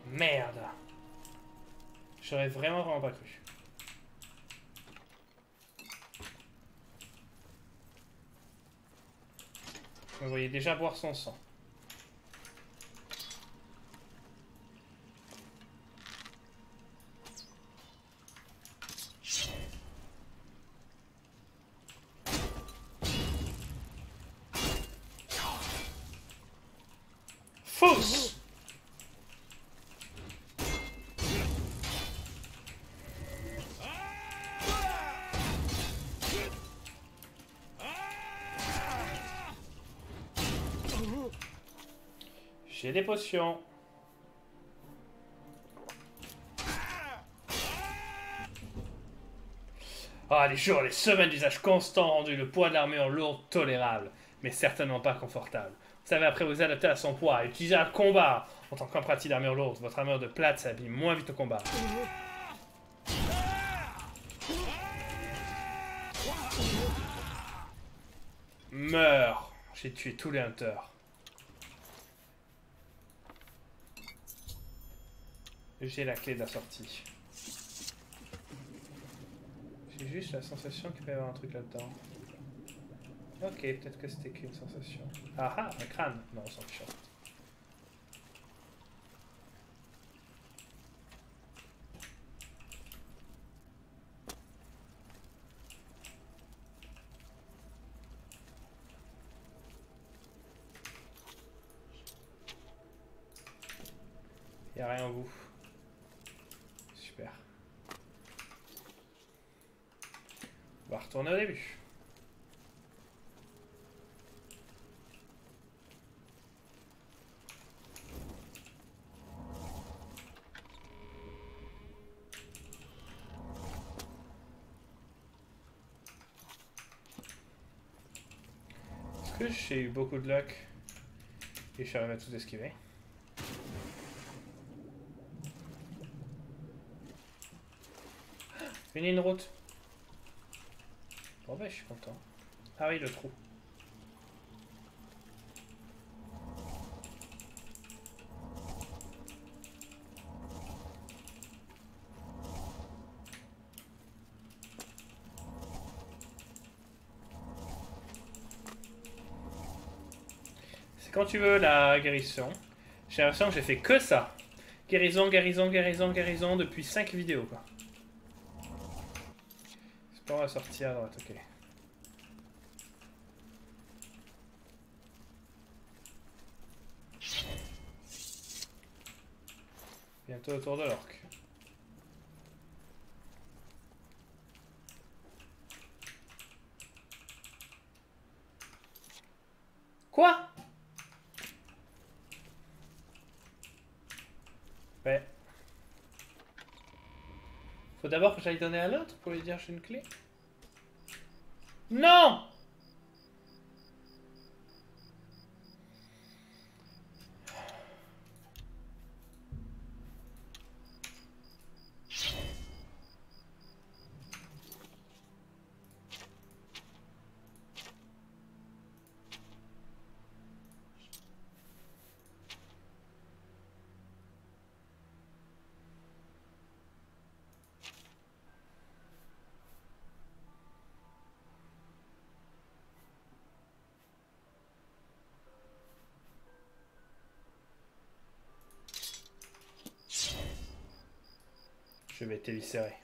Merde. J'aurais vraiment pas cru. Vous voyez déjà boire son sang. Fausse. J'ai des potions. Ah, les jours, les semaines d'usage constant ont rendu le poids de l'armure lourde tolérable, mais certainement pas confortable. Vous savez, après vous adapter à son poids et utiliser un combat en tant qu'apprenti d'armure lourde, votre armure de plate s'habille moins vite au combat. Meurs. J'ai tué tous les hunters. J'ai la clé de la sortie. J'ai juste la sensation qu'il peut y avoir un truc là-dedans. Ok, peut-être que c'était qu'une sensation. Ah ah, un crâne. Non, on s'en fiche. Y'a rien en vous. Super. On va retourner au début. Est-ce que j'ai eu beaucoup de luck et je suis arrivé à tout esquiver? Une ligne route. Bon bah je suis content. Ah oui, le trou. C'est quand tu veux la guérison. J'ai l'impression que j'ai fait que ça. Guérison, guérison, guérison, guérison depuis 5 vidéos quoi. C'est pas on va sortir à droite, ok. Bientôt autour de l'orque. Quoi? Ouais. Faut d'abord que j'aille donner à l'autre pour lui dire j'ai une clé. Non! Je vais t'éviscérer.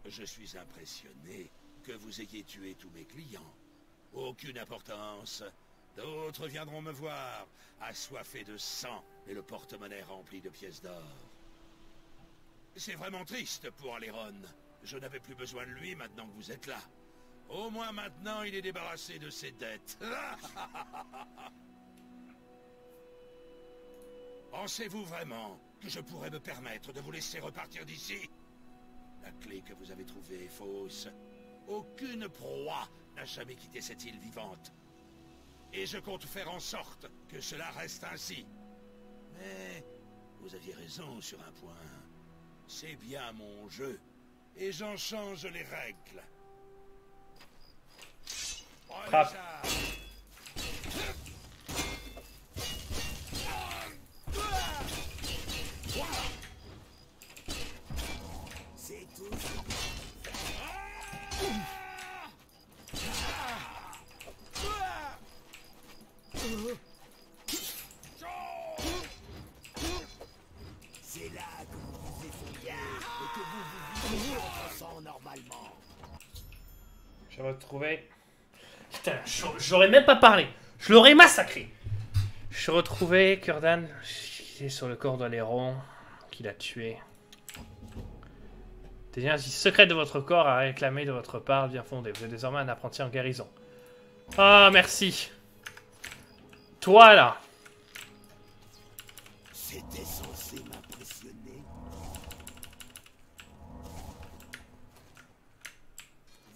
Je suis impressionné que vous ayez tué tous mes clients. Aucune importance. D'autres viendront me voir, assoiffés de sang et le porte-monnaie rempli de pièces d'or. C'est vraiment triste pour Aléron. Je n'avais plus besoin de lui maintenant que vous êtes là. Au moins maintenant, il est débarrassé de ses dettes. Pensez-vous vraiment que je pourrais me permettre de vous laisser repartir d'ici? La clé que vous avez trouvée est fausse. Aucune proie n'a jamais quitté cette île vivante. Et je compte faire en sorte que cela reste ainsi. Mais vous aviez raison sur un point. C'est bien mon jeu. Et j'en change les règles. Prenez ça.
C'est tout. C'est là que vous vous effondrez et que vous vivez votre sang normalement.
J'ai retrouvé... Putain, j'aurais même pas parlé. Je l'aurais massacré. J'ai retrouvé Círdan qui est sur le corps d'Aléron, qu'il a tué. Des énergies secrètes de votre corps à réclamer de votre part bien fondée. Vous êtes désormais un apprenti en guérison. Ah, merci. Toi, là.
C'était censé m'impressionner.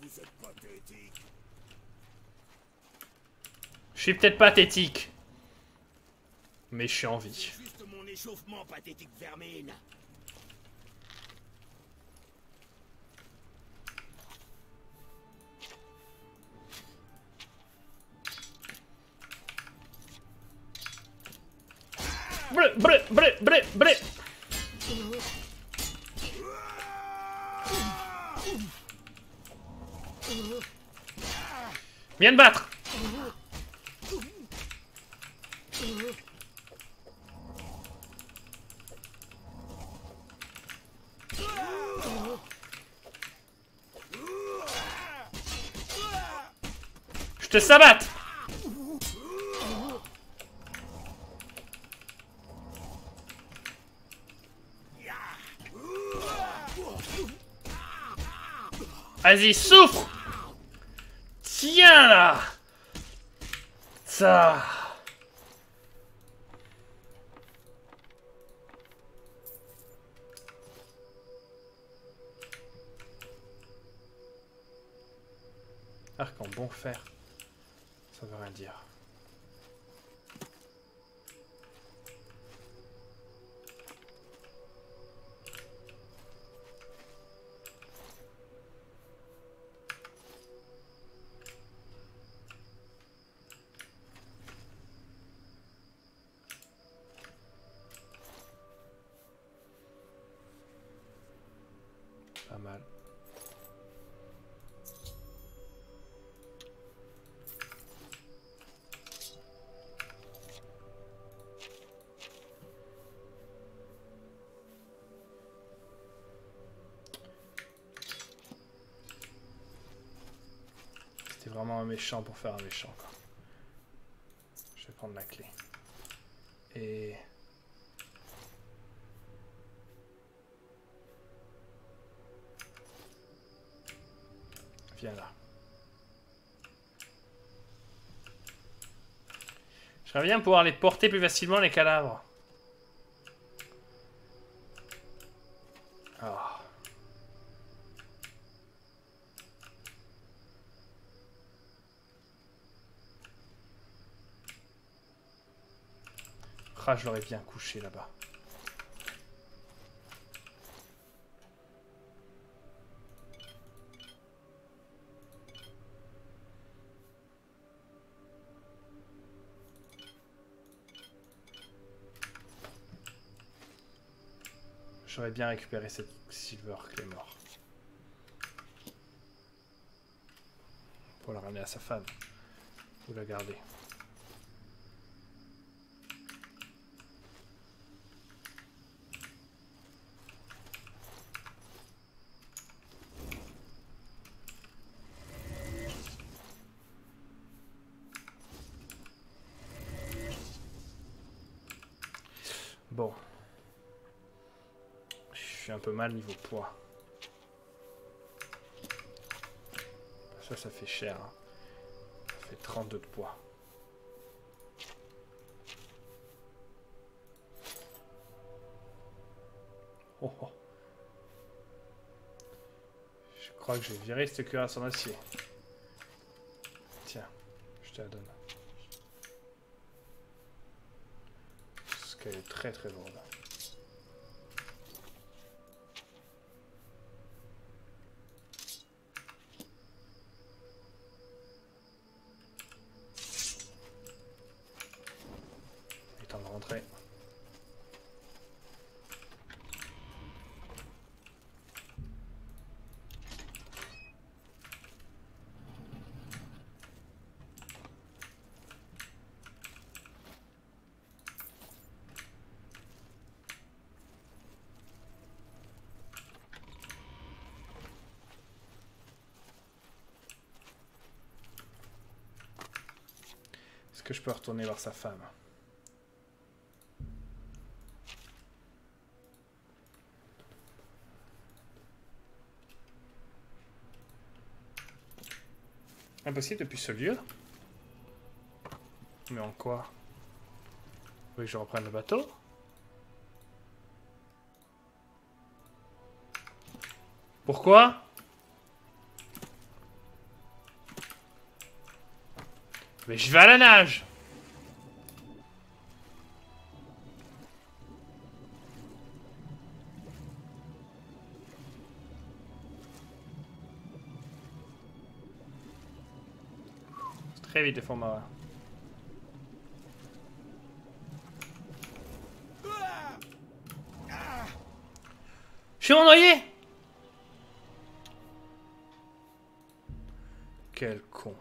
Vous êtes pathétique.
Je suis peut-être pathétique. Mais je suis en vie.
C'est juste mon échauffement pathétique vermine.
bré, bré, bré, bré, bré. Viens te battre. Je te sabatte. Vas-y, souffre. Tiens là. Ça. Arc en bon fer. Ça veut rien dire. Pas mal. C'était vraiment un méchant pour faire un méchant, quoi. Je vais prendre la clé. Et... viens là. J'aimerais bien pouvoir les porter plus facilement, les cadavres. Ah. Ah, je l'aurais bien couché là-bas. J'aurais bien récupéré cette Silver Claymore. Pour la ramener à sa femme. Ou la garder. Bon. Je suis un peu mal niveau poids. Ça fait cher. Hein. Ça fait 32 de poids. Oh, oh. Je crois que je vais virer cette cuirasse en acier. Tiens, je te la donne. Parce qu'elle est très très lourde. Il est temps de rentrer. Est-ce que je peux retourner voir sa femme? Impossible depuis ce lieu? Mais en quoi? Vous voulez que je reprenne le bateau? Pourquoi? Mais je vais à la nage! C'est très vite les fonds marins. Je suis noyé. Quel con.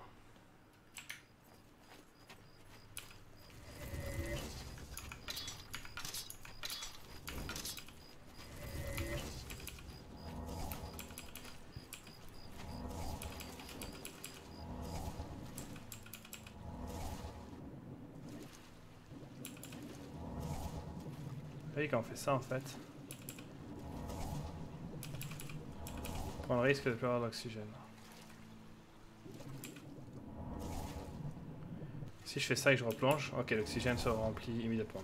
Vous voyez quand on fait ça en fait. Prendre le risque de plus avoir d'oxygène. Si je fais ça et que je replonge, ok, l'oxygène se remplit immédiatement.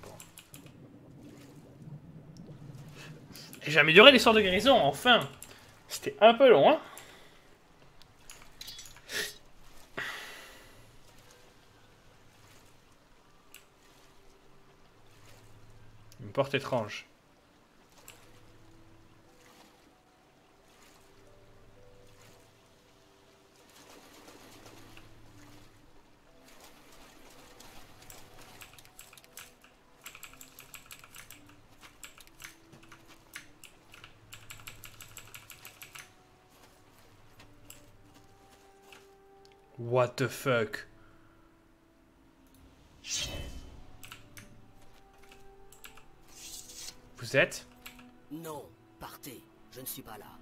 Et j'ai amélioré les sorts de guérison, enfin. C'était un peu long, hein. Une porte étrange. What the fuck? Vous êtes?
Non, partez. Je ne suis pas là.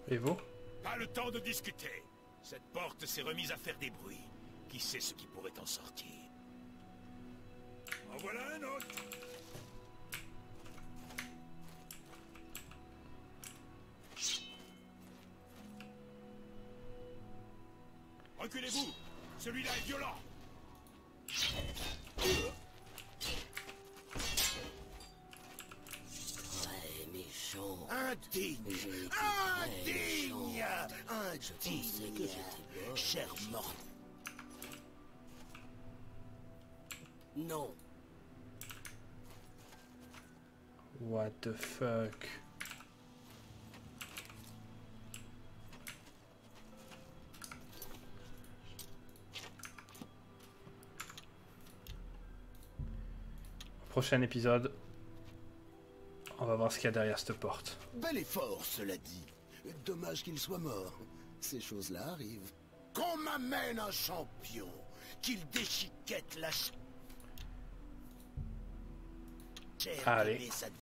Et vous?
Pas le temps de discuter. Cette porte s'est remise à faire des bruits. Qui sait ce qui pourrait en sortir? En voilà un autre. Reculez-vous. Celui-là est violent.
Très méchant.
Indigne.
J'ai été
Indigne. Indigne. Cher mort.
Non.
What the fuck? Prochain épisode, on va voir ce qu'il y a derrière cette porte.
Bel effort, cela dit. Dommage qu'il soit mort. Ces choses-là arrivent.
Qu'on m'amène un champion, qu'il déchiquette la chair
Allez.
de mes adversaires.